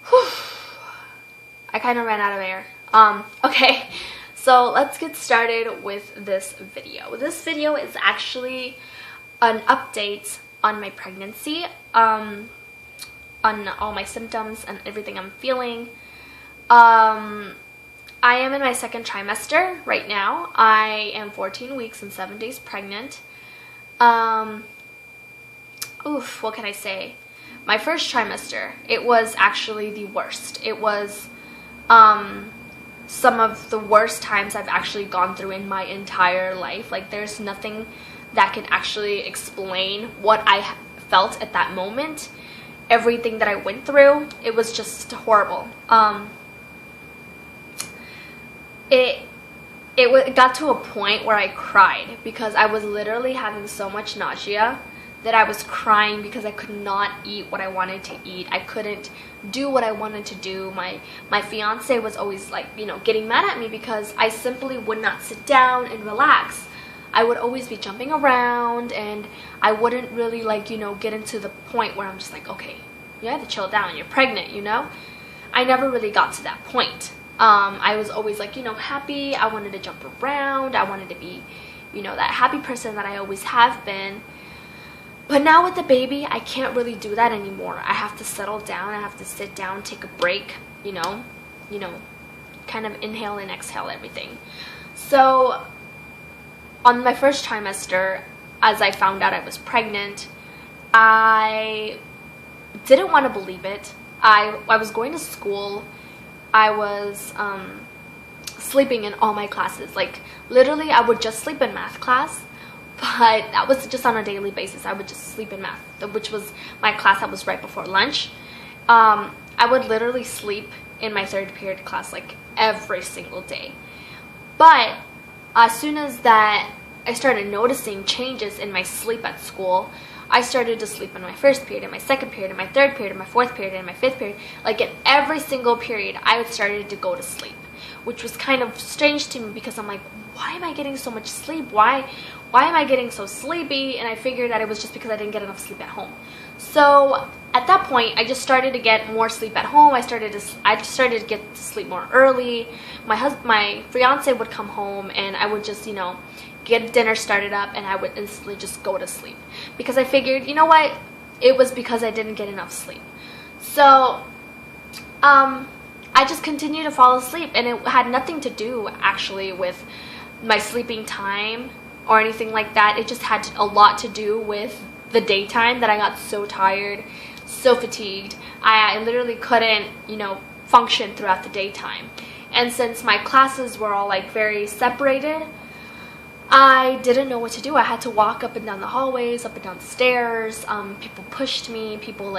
Whew. I kind of ran out of air. Okay, so let's get started with this video. This video is actually an update on my pregnancy, on all my symptoms and everything I'm feeling. I am in my second trimester right now. I am 14 weeks and 7 days pregnant. What can I say? My first trimester, it was actually the worst. It was some of the worst times I've actually gone through in my entire life. Like, there's nothing that can actually explain what I felt at that moment. Everything that I went through, it was just horrible. It got to a point where I cried because I was literally having so much nausea that I was crying because I could not eat what I wanted to eat. I couldn't do what I wanted to do. My fiance was always like, getting mad at me because I simply would not sit down and relax. I would always be jumping around, and I wouldn't really get into the point where I'm just like, okay, you have to chill down, you're pregnant, I never really got to that point. I was always like, happy. I wanted to jump around. I wanted to be, that happy person that I always have been. But now with the baby, I can't really do that anymore. I have to settle down. I have to sit down, take a break, kind of inhale and exhale everything. So on my first trimester, as I found out I was pregnant, I didn't want to believe it. I was going to school. I was sleeping in all my classes. Like, literally, I would just sleep in math class. But that was just on a daily basis. I would just sleep in math, which was my class that was right before lunch. I would literally sleep in my third period class like every single day. But as soon as that I started noticing changes in my sleep at school, I started to sleep in my first period, in my second period, in my third period, in my fourth period, in my fifth period. Like, in every single period, I started to go to sleep, which was kind of strange to me because I'm like, why am I getting so much sleep? Why am I getting so sleepy? And I figured that it was just because I didn't get enough sleep at home. So at that point, I just started to get more sleep at home. I started to get to sleep more early. My fiance would come home, and I would just, get dinner started up, and I would instantly just go to sleep because I figured, what? It was because I didn't get enough sleep. So I just continued to fall asleep, and it had nothing to do actually with my sleeping time or anything like that. It just had a lot to do with the daytime that I got so tired, so fatigued. I literally couldn't, function throughout the daytime. And since my classes were all very separated, I didn't know what to do. I had to walk up and down the hallways, up and down the stairs. People pushed me. People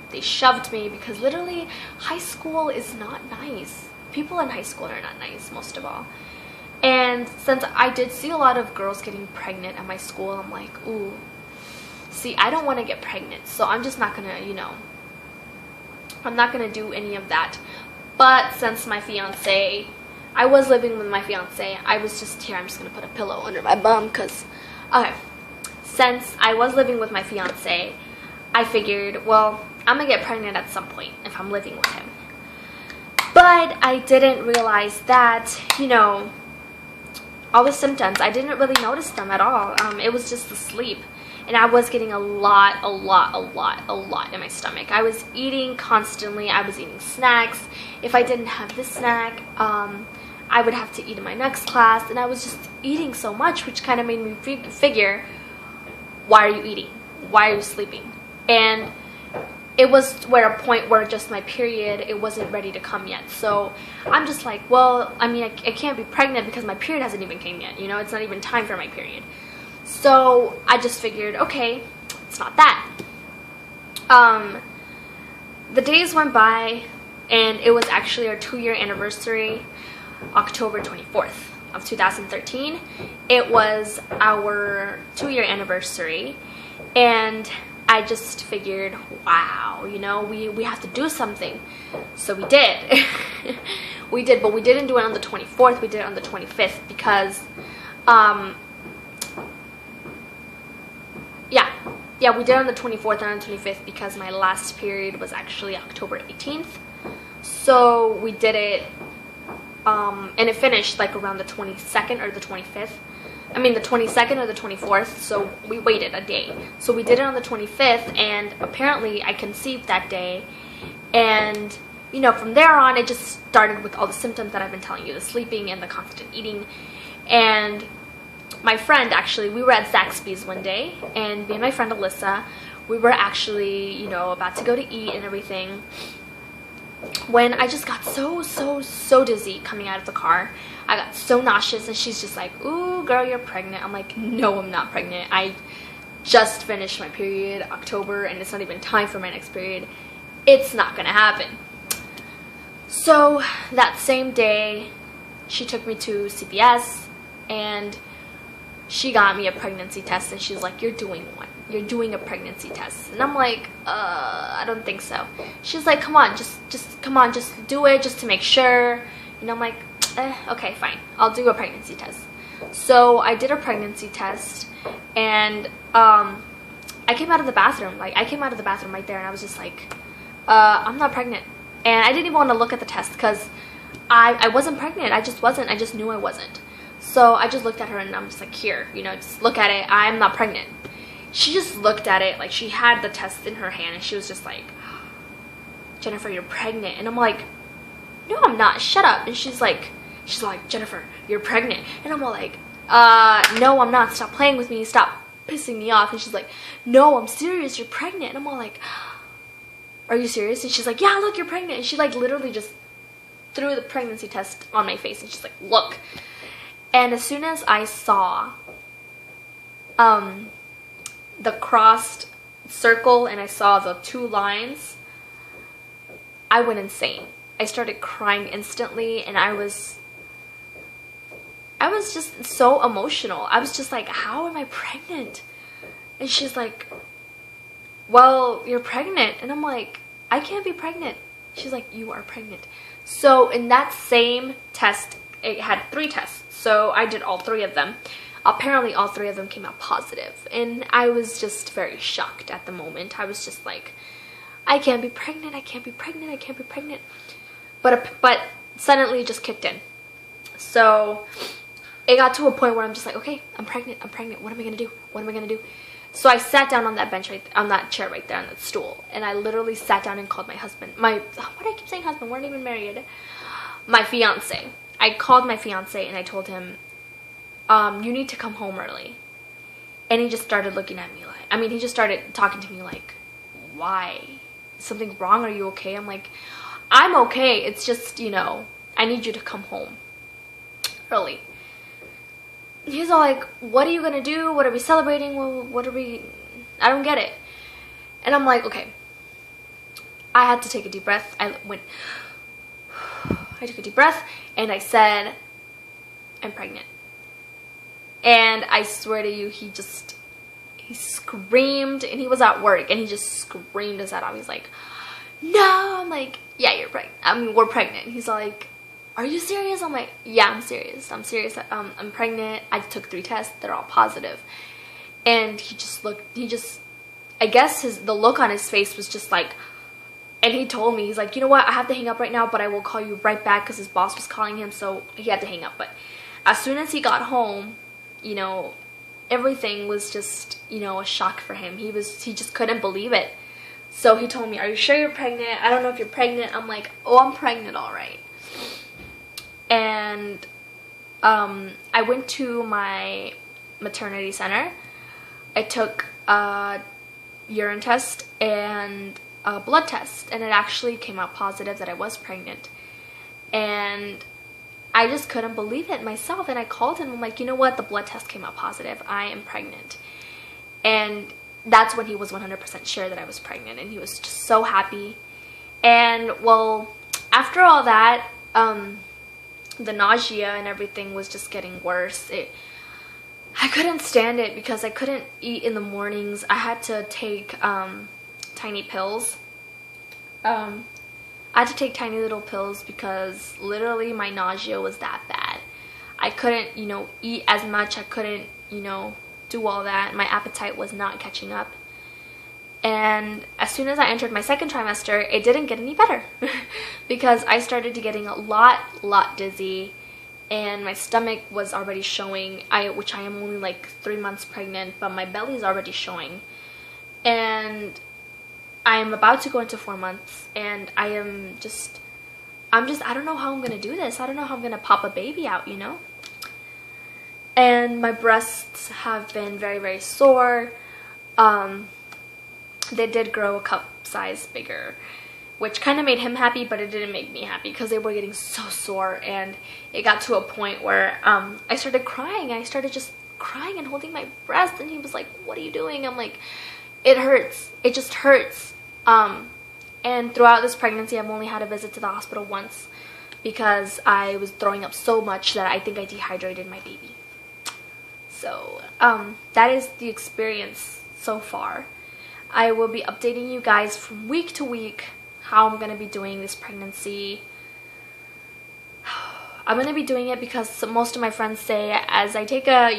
they shoved me because literally high school is not nice. People in high school are not nice, most of all. And since I did see a lot of girls getting pregnant at my school, I'm like, ooh, see, I don't want to get pregnant. So I'm just not going to, I'm not going to do any of that. But since my fiance, I was living with my fiance, I was just here. I'm just going to put a pillow under my bum because, okay. Since I was living with my fiance, I figured, well, I'm going to get pregnant at some point if I'm living with him. But I didn't realize that, all the symptoms, I didn't really notice them at all. It was just the sleep. And I was getting a lot in my stomach. I was eating constantly. I was eating snacks. If I didn't have this snack, I would have to eat in my next class. And I was just eating so much, which kind of made me figure, why are you eating? Why are you sleeping? And it was a point where just my period, it wasn't ready to come yet. So I'm just like, well, I mean, I can't be pregnant because my period hasn't even came yet. It's not even time for my period. So I just figured, okay, it's not that. The days went by, and it was actually our 2-year anniversary, October 24th of 2013. It was our 2-year anniversary, and I just figured, wow, we have to do something. So we did. We did, but we didn't do it on the 24th. We did it on the 25th because, yeah, we did it on the 24th and on the 25th because my last period was actually October 18th. So we did it, and it finished like around the 22nd or the 25th. I mean the 22nd or the 24th, so we waited a day. So we did it on the 25th, and apparently I conceived that day. And, you know, from there on, it just started with all the symptoms that I've been telling you, the sleeping and the constant eating. And my friend, actually, we were at Zaxby's one day, and me and my friend Alyssa, we were actually, you know, about to go to eat and everything, when I just got so dizzy coming out of the car. I got so nauseous, and she's just like, ooh, girl, you're pregnant. I'm like, no, I'm not pregnant. I just finished my period October, and it's not even time for my next period. It's not gonna happen. So that same day, she took me to CVS, and she got me a pregnancy test, and she's like, you're doing one. You're doing a pregnancy test. And I'm like, I don't think so. She's like, come on, just come on, just do it just to make sure. And I'm like, okay, fine. I'll do a pregnancy test. So I did a pregnancy test, and I came out of the bathroom. Like, I came out of the bathroom right there, and I was just like, I'm not pregnant. And I didn't even want to look at the test because I wasn't pregnant. I just wasn't. I just knew I wasn't. So I just looked at her, and I'm just like, here, you know, just look at it. I'm not pregnant. She just looked at it like she had the test in her hand, and she was just like, Jennifer, you're pregnant. And I'm like, no, I'm not. Shut up. And she's like, Jennifer, you're pregnant. And I'm all like, no, I'm not. Stop playing with me. Stop pissing me off. And she's like, no, I'm serious. You're pregnant. And I'm all like, are you serious? And she's like, yeah, look, you're pregnant. And she like literally just threw the pregnancy test on my face, and she's like, look. And as soon as I saw the crossed circle and I saw the two lines, I went insane. I started crying instantly, and I was just so emotional. I was just like, how am I pregnant? And she's like, well, you're pregnant. And I'm like, I can't be pregnant. She's like, you are pregnant. So in that same test, it had 3 tests. So I did all 3 of them. Apparently all 3 of them came out positive. And I was just very shocked at the moment. I was just like, I can't be pregnant. I can't be pregnant. I can't be pregnant. But suddenly it just kicked in. So it got to a point where I'm just like, okay, I'm pregnant. I'm pregnant. What am I going to do? What am I going to do? So I sat down on that bench, on that chair right there, on that stool. And I literally sat down and called my husband. Why do I keep saying husband? We're not even married. My fiance. I called my fiance and I told him, you need to come home early. And he just started looking at me like, he just started talking to me like, why? Is something wrong? Are you okay? I'm like, I'm okay. It's just, you know, I need you to come home early. He's all like, what are you gonna do? What are we celebrating? What are we? I don't get it. And I'm like, okay. I had to take a deep breath. I took a deep breath and I said, I'm pregnant. And I swear to you, he screamed, and he was at work, and he just screamed us out. He's like, no. I'm like, yeah, you're pregnant. We're pregnant. And he's like, are you serious? I'm like, yeah, I'm serious. I'm serious. I'm pregnant. I took 3 tests. They're all positive. And I guess the look on his face was just like, and he told me, he's like, you know what? I have to hang up right now, but I will call you right back, because his boss was calling him, so he had to hang up. But as soon as he got home, you know, everything was just, you know, a shock for him. He just couldn't believe it. So he told me, are you sure you're pregnant? I don't know if you're pregnant. I'm like, oh, I'm pregnant, all right. And I went to my maternity center. I took a urine test and a blood test, and it actually came out positive that I was pregnant. And I just couldn't believe it myself, and I called him. I'm like, you know what? The blood test came out positive. I am pregnant. And that's when he was 100% sure that I was pregnant, and he was just so happy. And, well, after all that, the nausea and everything was just getting worse. I couldn't stand it because I couldn't eat in the mornings. I had to take tiny pills. I had to take tiny little pills because literally my nausea was that bad. I couldn't, you know, eat as much. I couldn't, you know, do all that. My appetite was not catching up. And as soon as I entered my second trimester, it didn't get any better because I started to getting a lot dizzy, and my stomach was already showing, which I am only like 3 months pregnant, but my belly is already showing. And I'm about to go into 4 months, and I don't know how I'm gonna do this. I don't know how I'm gonna pop a baby out, you know? And my breasts have been very sore. They did grow a cup size bigger, which kind of made him happy, but it didn't make me happy because they were getting so sore. And it got to a point where I started crying. I started just crying and holding my breast, and he was like, "What are you doing?" I'm like, "It hurts. It just hurts." And throughout this pregnancy, I've only had a visit to the hospital once because I was throwing up so much that I think I dehydrated my baby. So that is the experience so far. I will be updating you guys from week to week how I'm going to be doing this pregnancy. I'm going to be doing it because most of my friends say, as I take a,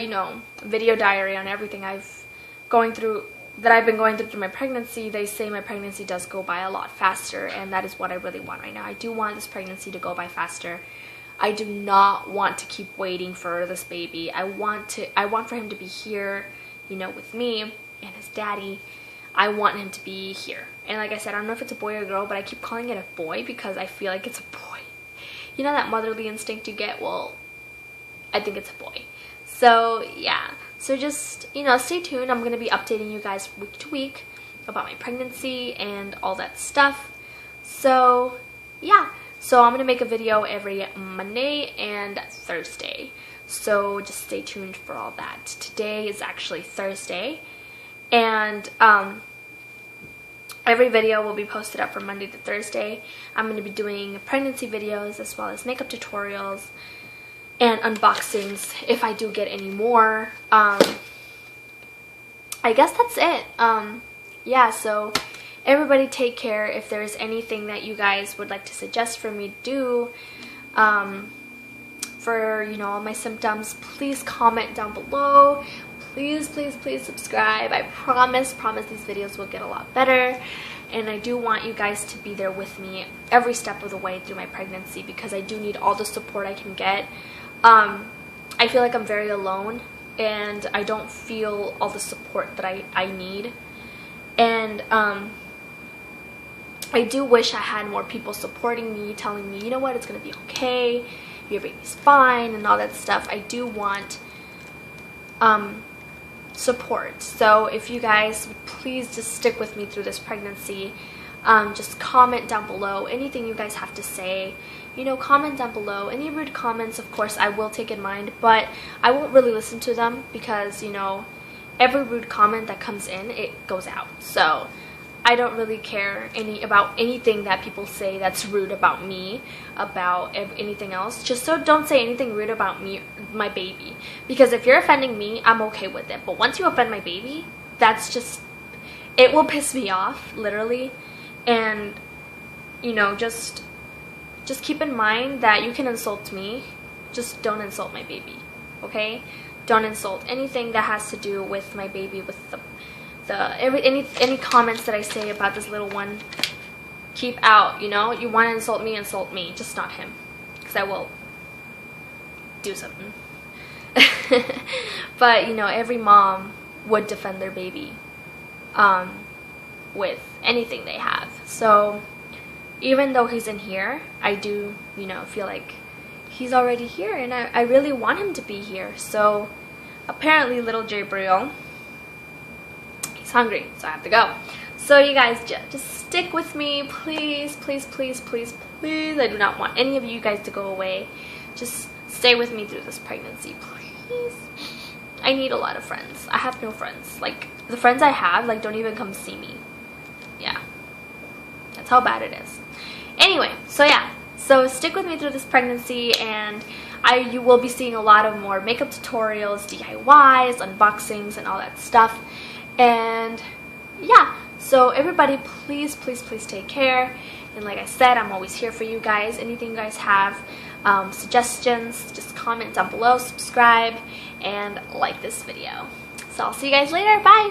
video diary on everything I've been going through my pregnancy, they say my pregnancy does go by a lot faster, and that is what I really want right now. I do want this pregnancy to go by faster. I do not want to keep waiting for this baby. I want for him to be here, with me and his daddy. I want him to be here. And like I said, I don't know if it's a boy or a girl, but I keep calling it a boy because I feel like it's a boy. You know that motherly instinct you get? Well, I think it's a boy. So yeah. So just, stay tuned. I'm going to be updating you guys week to week about my pregnancy and all that stuff. So yeah. So I'm going to make a video every Monday and Thursday. So just stay tuned for all that. Today is actually Thursday. And every video will be posted up from Monday to Thursday. I'm going to be doing pregnancy videos as well as makeup tutorials and unboxings if I do get any more. I guess that's it. Yeah, so everybody take care. If there's anything that you guys would like to suggest for me to do for, all my symptoms, please comment down below. Please subscribe. I promise these videos will get a lot better. And I do want you guys to be there with me every step of the way through my pregnancy because I do need all the support I can get. I feel like I'm very alone and I don't feel all the support that I need. And I do wish I had more people supporting me, telling me, you know what, it's going to be okay, your baby's fine, and all that stuff. I do want support. So if you guys would please just stick with me through this pregnancy, just comment down below anything you guys have to say. Comment down below. Any rude comments, of course, I will take in mind, but I won't really listen to them because, every rude comment that comes in, it goes out. So I don't really care about anything that people say that's rude about me, about anything else. Just so don't say anything rude about me, my baby. Because if you're offending me, I'm okay with it. But once you offend my baby, that's just, it will piss me off, literally. And, just keep in mind that you can insult me. Just don't insult my baby, okay? Don't insult anything that has to do with my baby, with any comments that I say about this little one. Keep out, you want to insult me, just not him, because I will do something. But every mom would defend their baby with anything they have. So even though he's in here, I do feel like he's already here, and I really want him to be here. So apparently little Gabriel, he's hungry, so I have to go. So you guys just stick with me, please. I do not want any of you guys to go away. Just stay with me through this pregnancy, please. I need a lot of friends. I have no friends. Like, the friends I have, don't even come see me. Yeah, that's how bad it is. Anyway, so yeah, so stick with me through this pregnancy, and you will be seeing a lot of more makeup tutorials, DIYs, unboxings, and all that stuff. And yeah, so everybody, please take care. And like I said, I'm always here for you guys. Anything you guys have, suggestions, just comment down below, subscribe, and like this video. So I'll see you guys later. Bye!